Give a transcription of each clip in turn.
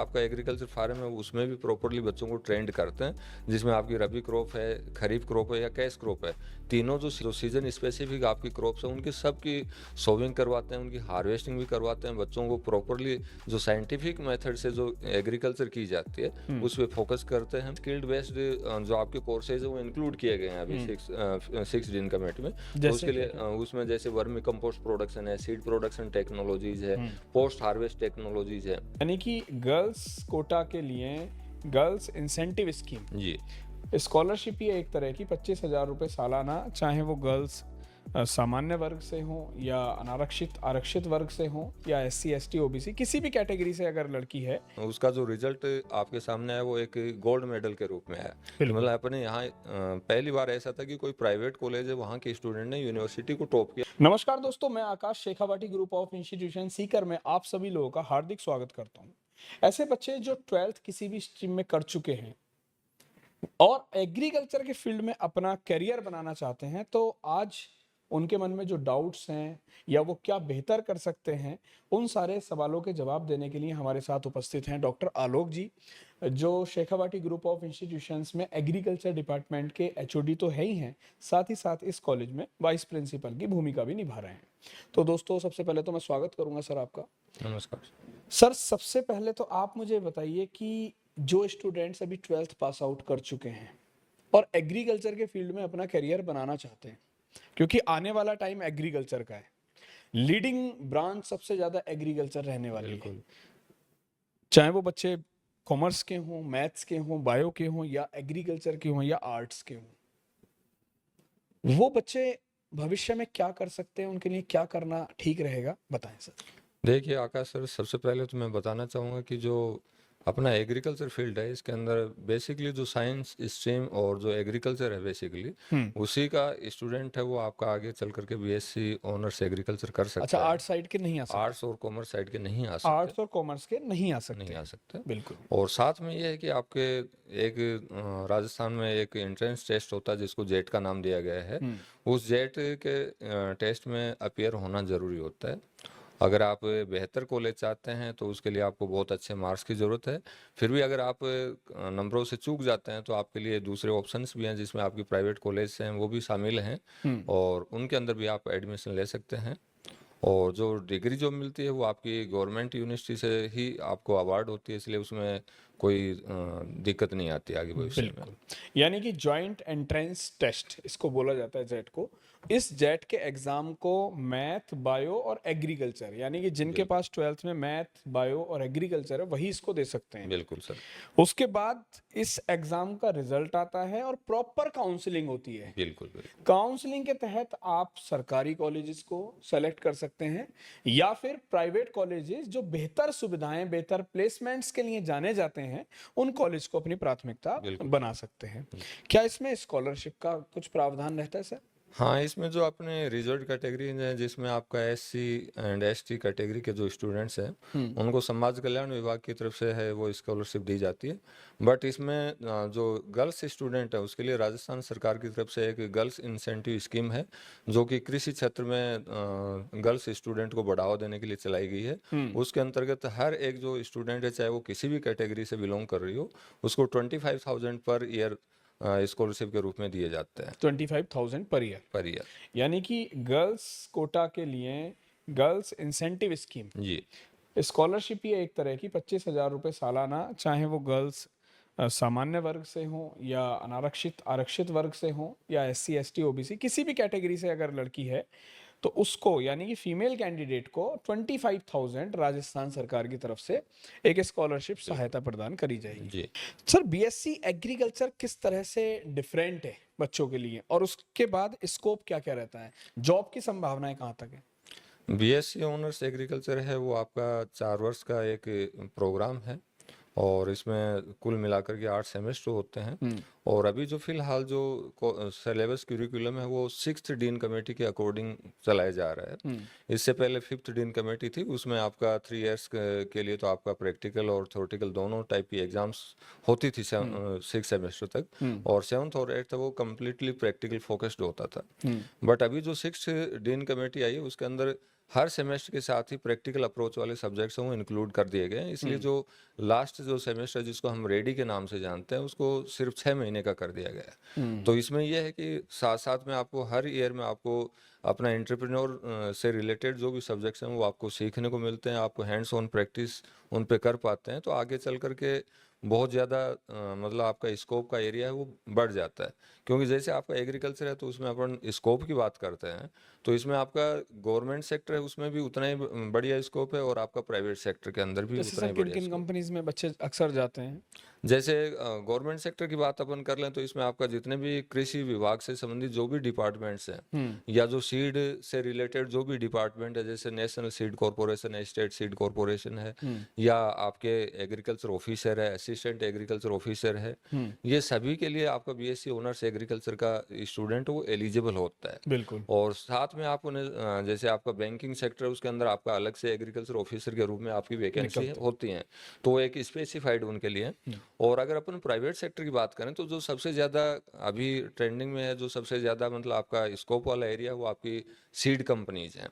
आपका agriculture farm है उसमें भी प्रॉपरली बच्चों को ट्रेंड करते हैं, जिसमें आपकी रबी क्रॉप है, खरीफ क्रॉप है या कैश क्रॉप है, तीनों जो सीजन स्पेसिफिक आपकी क्रॉप्स हैं उनकी सबकी सोविंग करवाते हैं, उनकी हार्वेस्टिंग भी करवाते हैं। बच्चों को प्रॉपरली जो साइंटिफिक मेथड से जो एग्रीकल्चर की जाती है उस पर फोकस करते हैं। स्किल्ड बेस्ड जो आपके कोर्सेज है वो इंक्लूड किए गए हैं अभी 6 दिन कमेटी में। तो उसके लिए उसमें जैसे वर्मी कंपोस्ट प्रोडक्शन है, सीड प्रोडक्शन टेक्नोलॉजीज है, पोस्ट हार्वेस्ट टेक्नोलॉजीज है। यानी कि गर्ल्स कोटा के लिए गर्ल्स इंसेंटिव स्कीम जी, स्कॉलरशिप ही है एक तरह की, 25,000 रुपये सालाना, चाहे वो गर्ल्स सामान्य वर्ग से हो या अनारक्षित आरक्षित वर्ग से हो या SC ST OBC किसी भी कैटेगरी से अगर लड़की है। उसका जो रिजल्ट आपके सामने है वो एक गोल्ड मेडल के रूप में है। मतलब अपने यहाँ पहली बार ऐसा था कि कोई प्राइवेट कॉलेज है वहाँ के स्टूडेंट ने यूनिवर्सिटी को टॉप किया। नमस्कार दोस्तों, मैं Akash Shekhawati group of institution Sikar में आप सभी लोगों का हार्दिक स्वागत करता हूँ। ऐसे बच्चे जो 12th किसी भी स्ट्रीम में कर चुके हैं और एग्रीकल्चर के फील्ड में अपना करियर बनाना चाहते हैं, तो आज उनके मन में जो डाउट्स हैं या वो क्या बेहतर कर सकते हैं, उन सारे सवालों के जवाब देने के लिए हमारे साथ उपस्थित हैं डॉक्टर आलोक जी, जो शेखावाटी ग्रुप ऑफ इंस्टीट्यूशंस में एग्रीकल्चर डिपार्टमेंट के HOD तो है ही हैं, साथ ही साथ इस कॉलेज में वाइस प्रिंसिपल की भूमिका भी निभा रहे हैं। तो दोस्तों, सबसे पहले तो मैं स्वागत करूंगा सर आपका। नमस्कार सर, सबसे पहले तो आप मुझे बताइए कि जो स्टूडेंट्स अभी 12th पास आउट कर चुके हैं और एग्रीकल्चर के फील्ड में अपना करियर बनाना चाहते हैं, क्योंकि आने वाला टाइम एग्रीकल्चर का है, लीडिंग ब्रांच सबसे ज्यादा एग्रीकल्चर रहने वाली है, चाहे वो बच्चे कॉमर्स के हों, मैथ्स के हों, बायो के हों या एग्रीकल्चर के हों या आर्ट्स के हों, वो बच्चे भविष्य में क्या कर सकते हैं, उनके लिए क्या करना ठीक रहेगा, बताएं सर। देखिए आकाश सर, सबसे पहले तो मैं बताना चाहूँगा कि जो अपना एग्रीकल्चर फील्ड है इसके अंदर बेसिकली जो साइंस स्ट्रीम और जो एग्रीकल्चर है बेसिकली उसी का स्टूडेंट है वो आपका आगे चल करके BSc ऑनर्स एग्रीकल्चर कर सकता अच्छा, है। आर्ट्स साइड के नहीं आ सकते? आर्ट्स और कॉमर्स साइड के नहीं आ सकते। आर्ट्स और कॉमर्स के नहीं आ सकते। बिल्कुल। और साथ में ये है कि आपके एक राजस्थान में एक एंट्रेंस टेस्ट होता है जिसको जेट का नाम दिया गया है। उस जेट के टेस्ट में अपीयर होना जरूरी होता है। अगर आप बेहतर कॉलेज चाहते हैं तो उसके लिए आपको बहुत अच्छे मार्क्स की ज़रूरत है। फिर भी अगर आप नंबरों से चूक जाते हैं तो आपके लिए दूसरे ऑप्शंस भी हैं, जिसमें आपकी प्राइवेट कॉलेज हैं वो भी शामिल हैं और उनके अंदर भी आप एडमिशन ले सकते हैं। और जो डिग्री जो मिलती है वो आपकी गवर्नमेंट यूनिवर्सिटी से ही आपको अवार्ड होती है, इसलिए उसमें कोई दिक्कत नहीं आती आगे भविष्य में। बिल्कुल, यानी कि जॉइंट एंट्रेंस टेस्ट इसको बोला जाता है, जेट को। इस जेट के एग्जाम को मैथ, बायो और एग्रीकल्चर, यानी कि जिनके पास 12th में मैथ, बायो और एग्रीकल्चर है वही इसको दे सकते हैं। बिल्कुल सर। उसके बाद इस एग्जाम का रिजल्ट आता है और प्रॉपर काउंसलिंग होती है। बिल्कुल। काउंसलिंग के तहत आप सरकारी कॉलेजेस को सेलेक्ट कर सकते हैं या फिर प्राइवेट कॉलेजेस जो बेहतर सुविधाएं, बेहतर प्लेसमेंट्स के लिए जाने जाते हैं, उन कॉलेज को अपनी प्राथमिकता बना सकते हैं। क्या इसमें स्कॉलरशिप का कुछ प्रावधान रहता है सर? हाँ, इसमें जो अपने रिजर्व कैटेगरी है जिसमें आपका SC एंड ST कैटेगरी के जो स्टूडेंट्स हैं उनको समाज कल्याण विभाग की तरफ से है वो स्कॉलरशिप दी जाती है। बट इसमें जो गर्ल्स स्टूडेंट है उसके लिए राजस्थान सरकार की तरफ से एक गर्ल्स इंसेंटिव स्कीम है जो कि कृषि क्षेत्र में गर्ल्स स्टूडेंट को बढ़ावा देने के लिए चलाई गई है। उसके अंतर्गत हर एक जो स्टूडेंट है, चाहे वो किसी भी कैटेगरी से बिलोंग कर रही हो, उसको 25,000 पर ईयर स्कॉलरशिप के रूप में दिए जाते हैं। 25,000 पर ईयर। यानी कि गर्ल्स कोटा के लिए गर्ल्स इंसेंटिव स्कीम जी, स्कॉलरशिप ही है एक तरह की, 25,000 रुपये सालाना, चाहे वो गर्ल्स सामान्य वर्ग से हो या अनारक्षित आरक्षित वर्ग से हो या SC ST OBC किसी भी कैटेगरी से अगर लड़की है तो उसको, यानी कि फीमेल कैंडिडेट को 25,000 राजस्थान सरकार की तरफ से एक स्कॉलरशिप सहायता प्रदान करी जाएगी। जी। सर, BSc एग्रीकल्चर किस तरह से डिफरेंट है बच्चों के लिए और उसके बाद स्कोप क्या क्या रहता है, जॉब की संभावनाएं कहाँ तक है? BSc ऑनर्स एग्रीकल्चर है वो आपका 4 वर्ष का एक प्रोग्राम है और इसमें कुल मिलाकर के 8 सेमेस्टर होते हैं। और अभी जो फिलहाल जो सिलेबस क्यूरिकुलम है वो 6th डीन कमेटी के अकॉर्डिंग चलाया जा रहा है। इससे पहले 5th डीन कमेटी थी, उसमें आपका 3 इयर्स के लिए तो आपका प्रैक्टिकल और थ्योरेटिकल दोनों टाइप की एग्जाम्स होती थी 6 सेमेस्टर तक, और 7th और 8th वो कम्प्लीटली प्रैक्टिकल फोकस्ड होता था। बट अभी जो 6th डीन कमेटी आई है उसके अंदर हर सेमेस्टर के साथ ही प्रैक्टिकल अप्रोच वाले सब्जेक्ट्स हैं वो इंक्लूड कर दिए गए हैं। इसलिए जो लास्ट जो सेमेस्टर जिसको हम रेडी के नाम से जानते हैं उसको सिर्फ 6 महीने का कर दिया गया है। तो इसमें यह है कि साथ साथ में आपको हर ईयर में आपको अपना एंटरप्रेन्योर से रिलेटेड जो भी सब्जेक्ट्स हैं वो आपको सीखने को मिलते हैं, आपको हैंड्स ऑन प्रैक्टिस उन पे कर पाते हैं, तो आगे चल करके बहुत ज़्यादा मतलब आपका स्कोप का एरिया है वो बढ़ जाता है। क्योंकि जैसे आपका एग्रीकल्चर है तो उसमें अपन स्कोप की बात करते हैं, तो इसमें आपका गवर्नमेंट सेक्टर है उसमें भी उतना ही बढ़िया स्कोप है और आपका प्राइवेट सेक्टर के अंदर भी जैसे उतना सर ही किन बढ़िया किन स्कोप। कंपनीज में बच्चे अक्सर जाते हैं? जैसे गवर्नमेंट सेक्टर की बात अपन कर लें तो इसमें आपका जितने भी कृषि विभाग से संबंधित जो भी डिपार्टमेंट्स हैं या जो सीड से रिलेटेड जो भी डिपार्टमेंट है, जैसे नेशनल सीड कॉरपोरेशन है, स्टेट सीड कॉरपोरेशन है, या आपके एग्रीकल्चर ऑफिसर है, असिस्टेंट एग्रीकल्चर ऑफिसर है, ये सभी के लिए आपका बीएससी ऑनर्स एग्रीकल्चर का स्टूडेंट वो एलिजिबल होता है। बिल्कुल। और साथ में आप उन्हें जैसे आपका बैंकिंग सेक्टर है उसके अंदर आपका अलग से एग्रीकल्चर ऑफिसर के रूप में आपकी वैकेंसी निकलते होती हैं, तो वो एक स्पेसिफाइड उनके लिए। और अगर अपन प्राइवेट सेक्टर की बात करें तो जो सबसे ज़्यादा अभी ट्रेंडिंग में है, जो सबसे ज़्यादा मतलब आपका स्कोप वाला एरिया वो आपकी सीड कंपनीज हैं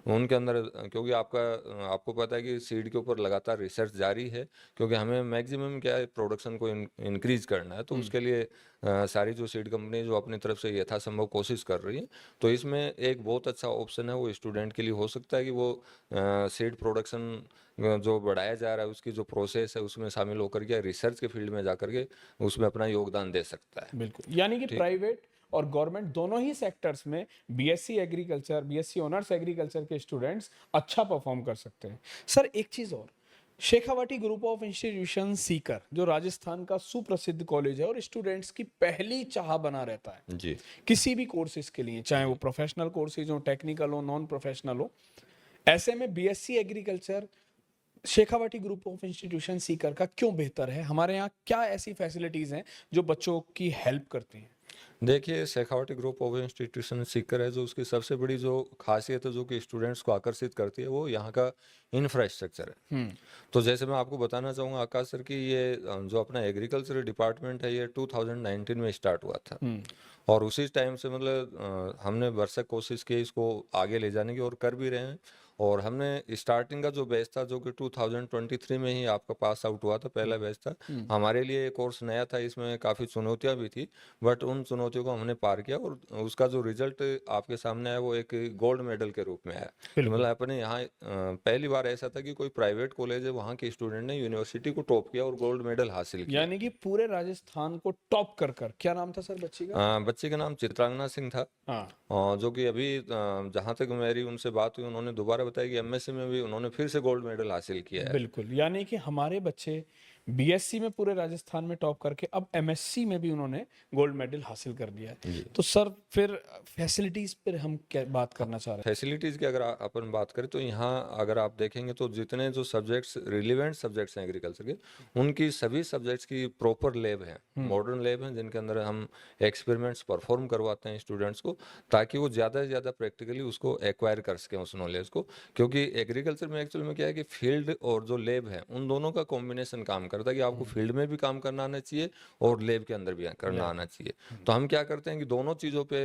उनके अंदर। क्योंकि आपको पता है कि सीड के ऊपर लगातार रिसर्च जारी है, क्योंकि हमें मैक्सिमम क्या है प्रोडक्शन को इंक्रीज करना है, तो उसके लिए सारी जो सीड कंपनी जो अपनी तरफ से यथासंभव कोशिश कर रही है, तो इसमें एक बहुत अच्छा ऑप्शन है वो स्टूडेंट के लिए हो सकता है कि वो सीड प्रोडक्शन जो बढ़ाया जा रहा है उसकी जो प्रोसेस है उसमें शामिल होकर के रिसर्च के फील्ड में जाकर के उसमें अपना योगदान दे सकता है। बिल्कुल, यानी कि ठीक। प्राइवेट और गवर्नमेंट दोनों ही सेक्टर्स में BSc agriculture, BSc honours agriculture के स्टूडेंट्स अच्छा परफॉर्म कर सकते हैं। सर एक चीज और, Shekhawati group of institution Sikar जो राजस्थान का सुप्रसिद्ध कॉलेज है और स्टूडेंट्स की पहली चाह बना रहता है जी किसी भी कोर्सेज के लिए, चाहे वो प्रोफेशनल कोर्सेज हो, टेक्निकल हो, नॉन प्रोफेशनल हो। ऐसे में BSc agriculture Shekhawati group of institution Sikar का क्यों बेहतर है? हमारे यहाँ क्या ऐसी फैसिलिटीज हैं जो बच्चों की हेल्प करती हैं? देखिए, Shekhawati group of institution Sikar है, जो उसकी सबसे बड़ी जो खासियत है जो कि स्टूडेंट्स को आकर्षित करती है वो यहाँ का इंफ्रास्ट्रक्चर है। तो जैसे मैं आपको बताना चाहूँगा आकाश सर कि ये जो अपना एग्रीकल्चर डिपार्टमेंट है ये 2019 में स्टार्ट हुआ था, और उसी टाइम से मतलब हमने भरसक कोशिश की इसको आगे ले जाने की और कर भी रहे हैं। और हमने स्टार्टिंग का जो बैच था जो कि 2023 में ही आपका पास आउट हुआ था, पहला बैच था। हमारे लिए ये कोर्स नया था, इसमें काफ़ी चुनौतियां भी थी, बट उन चुनौतियों को हमने पार किया और उसका जो रिजल्ट आपके सामने आया वो एक गोल्ड मेडल के रूप में आया। कि बिल्कुल। मतलब अपने यहाँ पहली बार ऐसा था कि कोई प्राइवेट कॉलेज है वहाँ के स्टूडेंट ने यूनिवर्सिटी को टॉप किया और गोल्ड मेडल हासिल किया। यानी कि पूरे राजस्थान को टॉप कर कर, क्या नाम था सर बच्ची का? बच्चे का नाम चित्रांगना सिंह था, हाँ। जो कि अभी जहाँ तक मेरी उनसे बात हुई उन्होंने दोबारा बताया कि एमएससी में भी उन्होंने फिर से गोल्ड मेडल हासिल किया है। बिल्कुल, यानी कि हमारे बच्चे बीएससी में पूरे राजस्थान में टॉप करके अब एमएससी में भी उन्होंने गोल्ड मेडल हासिल कर लिया है। जी। तो सर फिर फैसिलिटीज पर हम क्या बात करना चाह रहे फैसिलिटीज़ की अगर अपन बात करें तो यहाँ अगर आप देखेंगे तो जितने जो सब्जेक्ट्स रिलेवेंट सब्जेक्ट्स हैं एग्रीकल्चर के, उनकी सभी सब्जेक्ट्स की प्रॉपर लैब है, मॉडर्न लैब हैं जिनके अंदर हम एक्सपेरिमेंट्स परफॉर्म करवाते हैं स्टूडेंट्स को, ताकि वो ज़्यादा से ज़्यादा प्रैक्टिकली उसको एक्वायर कर सकें उस नॉलेज को। क्योंकि एग्रीकल्चर में एक्चुअल में क्या है कि फील्ड और जो लैब है उन दोनों का कॉम्बिनेशन काम करता है कि आपको फील्ड में भी काम करना आना चाहिए और लैब के अंदर भी करना आना चाहिए। तो हम क्या करते हैं कि दोनों चीज़ों पे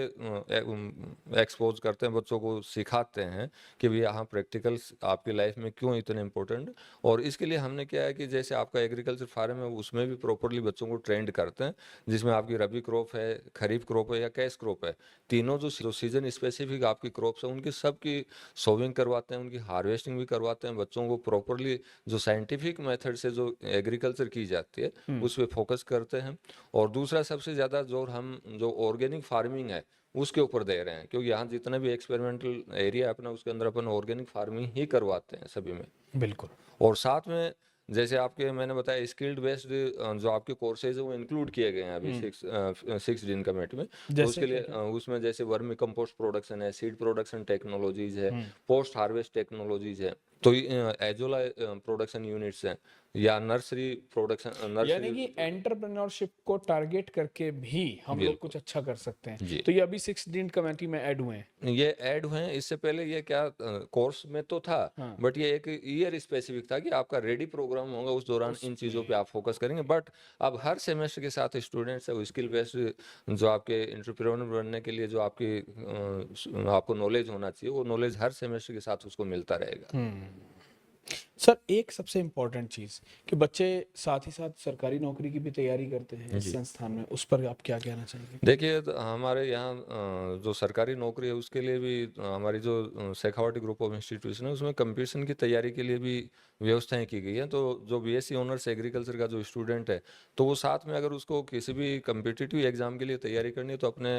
एक्सपोज करते हैं, बच्चों को सिखाते हैं कि भी यहाँ प्रैक्टिकल्स आपकी लाइफ में क्यों इतने इंपॉर्टेंट। और इसके लिए हमने क्या है कि जैसे आपका एग्रीकल्चर फार्म है उसमें भी प्रॉपरली बच्चों को ट्रेंड करते हैं, जिसमें आपकी रबी क्रॉप है, खरीफ क्रॉप है या कैश क्रॉप है, तीनों जो सीजन स्पेसिफिक आपकी क्रॉप्स है उनकी सबकी सोविंग करवाते हैं, उनकी हार्वेस्टिंग भी करवाते हैं, बच्चों को प्रॉपरली जो साइंटिफिक मेथड से जो एग्रीकल्चर की जाती है उस पर फोकस करते हैं। और दूसरा सबसे ज़्यादा जोर हम जो ऑर्गेनिक फार्मिंग है उसके ऊपर दे रहे हैं, क्योंकि यहाँ जितना भी एक्सपेरिमेंटल एरिया है अपना उसके अंदर अपन ऑर्गेनिक फार्मिंग ही करवाते हैं सभी में। हैं? बिल्कुल। और साथ में जैसे आपके मैंने बताया स्किल्ड बेस्ड जो आपके कोर्सेज है वो इंक्लूड किए गए हैं अभी 6 दिन कमेटी में। तो जैसे उसके लिए क्या क्या? उसमें जैसे वर्मी कंपोस्ट प्रोडक्शन है, सीड प्रोडक्शन टेक्नोलॉजीज है, पोस्ट हार्वेस्ट टेक्नोलॉजीज है, तो एजोला प्रोडक्शन यूनिट्स हैं। या नर्सरी प्रोडक्शन, यानी नर्सरी। कि एंटरप्रेन्योरशिप को टारगेट करके भी हम लोग बिल्कुल कुछ अच्छा कर सकते हैं। जी। तो ये अभी 16 कमेटी में ऐड हुए हैं। ये ऐड हुए हैं, इससे पहले ये क्या कोर्स में तो था, हाँ। बट ये एक ईयर स्पेसिफिक था कि आपका रेडी प्रोग्राम होगा, उस दौरान इन चीज़ों पे आप फोकस करेंगे। बट अब हर सेमेस्टर के साथ स्टूडेंट्स है वो स्किल बेस्ड जो आपके एंटरप्रेन्योर बनने के लिए जो आपकी आपको नॉलेज होना चाहिए, वो नॉलेज हर सेमेस्टर के साथ उसको मिलता रहेगा। सर एक सबसे इम्पोर्टेंट चीज़ कि बच्चे साथ ही साथ सरकारी नौकरी की भी तैयारी करते हैं इस जी। संस्थान में, उस पर आप क्या कहना चाहेंगे? देखिए, तो हमारे यहाँ जो सरकारी नौकरी है उसके लिए भी हमारी जो शेखावाटी ग्रुप ऑफ इंस्टीट्यूशन है उसमें कंपटीशन की तैयारी के लिए भी व्यवस्थाएं की गई हैं। तो जो बीएससी ऑनर्स एग्रीकल्चर का जो स्टूडेंट है, तो वो साथ में अगर उसको किसी भी कम्पिटिटिव एग्जाम के लिए तैयारी करनी है तो अपने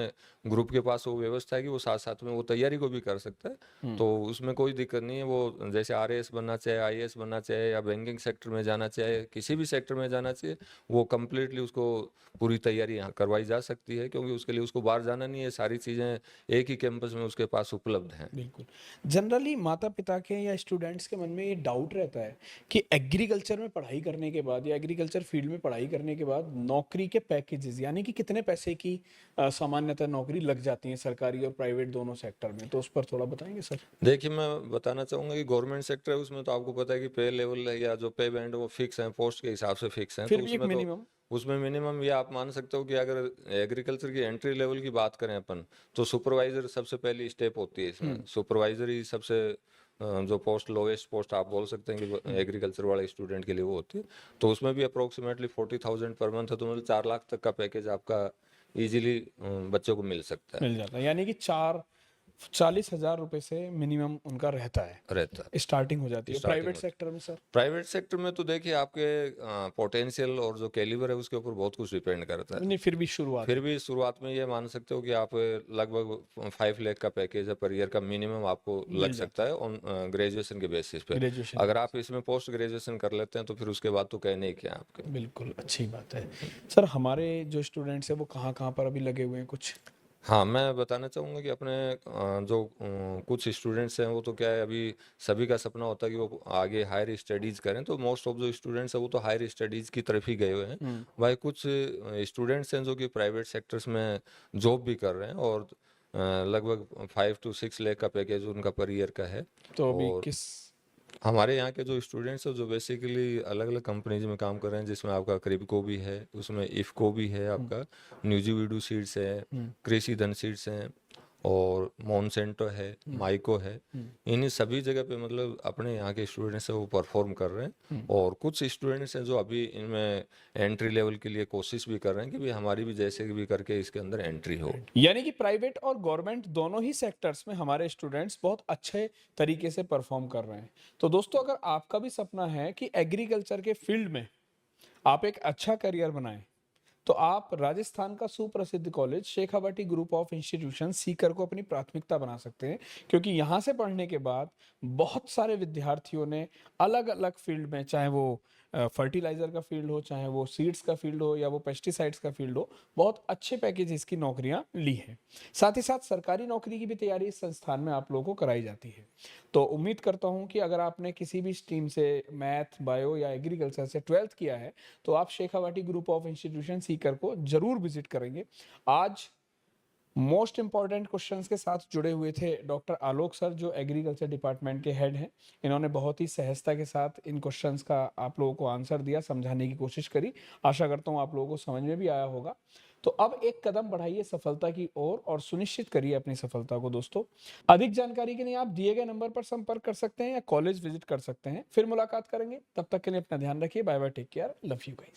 ग्रुप के पास वो व्यवस्था है कि वो साथ साथ में वो तैयारी को भी कर सकता है। तो उसमें कोई दिक्कत नहीं है। वो जैसे आरएएस बनना चाहे, आईएएस बनना चाहे, या बैंकिंग सेक्टर में जाना चाहे, किसी भी सेक्टर में जाना चाहिए, वो कम्प्लीटली उसको पूरी तैयारी यहाँ करवाई जा सकती है, क्योंकि उसके लिए उसको बाहर जाना नहीं है। सारी चीज़ें एक ही कैंपस में उसके पास उपलब्ध हैं। बिल्कुल। जनरली माता-पिता के या स्टूडेंट्स के मन में ये डाउट रहता है कि एग्रीकल्चर में पढ़ाई करने के बाद या एग्रीकल्चर फील्ड में पढ़ाई करने के बाद नौकरी के पैकेजेस यानी कि कितने पैसे की सामान्यतः नौकरी लग जाती है सरकारी और प्राइवेट दोनों सेक्टर में, तो उस पर थोड़ा बताएंगे सर? देखिए, मैं बताना चाहूँगा कि गवर्नमेंट सेक्टर है उसमें तो आपको पता है कि पे लेवल है या जो पे बैंड है वो फिक्स है, पोस्ट के हिसाब से फिक्स हैं। फिर भी एक मिनिमम। उसमें मिनिमम ये आप मान सकते हो कि अगर एग्रीकल्चर की एंट्री लेवल की बात करें अपन, तो सुपरवाइजर सबसे पहली स्टेप होती है इसमें। सुपरवाइजर ही सबसे जो पोस्ट, लोएस्ट पोस्ट आप बोल सकते हैं कि एग्रीकल्चर वाले स्टूडेंट के लिए वो होती है। तो उसमें भी अप्रोक्सीमेटली 40,000 पर मंथ है, तो मतलब 4 लाख तक का पैकेज आपका इजीली बच्चों को मिल सकता मिल जाता है यानी कि 40,000 रुपए से मिनिमम उनका रहता है, रहता है। स्टार्टिंग हो जाती है। स्टार्टिंग प्राइवेट होती है। सेक्टर में सर? प्राइवेट सेक्टर में तो देखिए आपके पोटेंशियल और जो कैलिबर है उसके ऊपर बहुत कुछ डिपेंड करता है। नहीं फिर भी शुरुआत फिर है। भी शुरुआत में ये मान सकते हो कि आप लगभग 5 लाख का पैकेज है पर ईयर का मिनिमम आपको लग मिल जाता सकता है ऑन ग्रेजुएशन के बेसिस पे। ग्रेजुएशन अगर आप इसमें पोस्ट ग्रेजुएशन कर लेते हैं तो फिर उसके बाद तो कहने ही क्या है आपके। बिल्कुल अच्छी बात है। सर हमारे जो स्टूडेंट्स हैं वो कहाँ-कहाँ पर अभी लगे हुए हैं कुछ? हाँ, मैं बताना चाहूँगा कि अपने जो कुछ स्टूडेंट्स हैं वो तो क्या है, अभी सभी का सपना होता है कि वो आगे हायर स्टडीज़ करें, तो मोस्ट ऑफ जो स्टूडेंट्स हैं वो तो हायर स्टडीज़ की तरफ ही गए हुए हैं। वहीं कुछ स्टूडेंट्स हैं जो कि प्राइवेट सेक्टर्स में जॉब भी कर रहे हैं, और लगभग 5 to 6 लाख का पैकेज उनका पर ईयर का है। तो अभी और किस हमारे यहाँ के जो स्टूडेंट्स हैं जो बेसिकली अलग अलग कंपनीज में काम कर रहे हैं, जिसमें आपका क्रिप्को भी है, उसमें इफ़को भी है, आपका न्यूजीवीडू सीड्स है, कृषि धन सीड्स हैं, और मोनसेंटो है, माइको है। इन्हीं सभी जगह पे मतलब अपने यहाँ के स्टूडेंट्स हैं वो परफॉर्म कर रहे हैं। और कुछ स्टूडेंट्स हैं जो अभी इनमें एंट्री लेवल के लिए कोशिश भी कर रहे हैं कि भाई हमारी भी जैसे भी करके इसके अंदर एंट्री हो। यानी कि प्राइवेट और गवर्नमेंट दोनों ही सेक्टर्स में हमारे स्टूडेंट्स बहुत अच्छे तरीके से परफॉर्म कर रहे हैं। तो दोस्तों अगर आपका भी सपना है कि एग्रीकल्चर के फील्ड में आप एक अच्छा करियर बनाएं, तो आप राजस्थान का सुप्रसिद्ध college Shekhawati group of institution Sikar को अपनी प्राथमिकता बना सकते हैं, क्योंकि यहाँ से पढ़ने के बाद बहुत सारे विद्यार्थियों ने अलग अलग फील्ड में, चाहे वो फर्टिलाइजर का फील्ड हो, चाहे वो सीड्स का फील्ड हो, या वो पेस्टिसाइड्स का फील्ड हो, बहुत अच्छे पैकेजेस की नौकरियां ली हैं। साथ ही साथ सरकारी नौकरी की भी तैयारी इस संस्थान में आप लोगों को कराई जाती है। तो उम्मीद करता हूं कि अगर आपने किसी भी स्ट्रीम से मैथ, बायो या एग्रीकल्चर से 12th किया है तो आप Shekhawati group of institution Sikar को जरूर विजिट करेंगे। आज मोस्ट इंपॉर्टेंट क्वेश्चंस के साथ जुड़े हुए थे डॉक्टर आलोक सर, जो एग्रीकल्चर डिपार्टमेंट के हेड हैं। इन्होंने बहुत ही सहजता के साथ इन क्वेश्चंस का आप लोगों को आंसर दिया, समझाने की कोशिश करी। आशा करता हूं आप लोगों को समझ में भी आया होगा। तो अब एक कदम बढ़ाइए सफलता की ओर और सुनिश्चित करिए अपनी सफलता को। दोस्तों अधिक जानकारी के लिए आप दिए गए नंबर पर संपर्क कर सकते हैं या कॉलेज विजिट कर सकते हैं। फिर मुलाकात करेंगे, तब तक के लिए अपना ध्यान रखिए। Bye bye, take care, love you guys.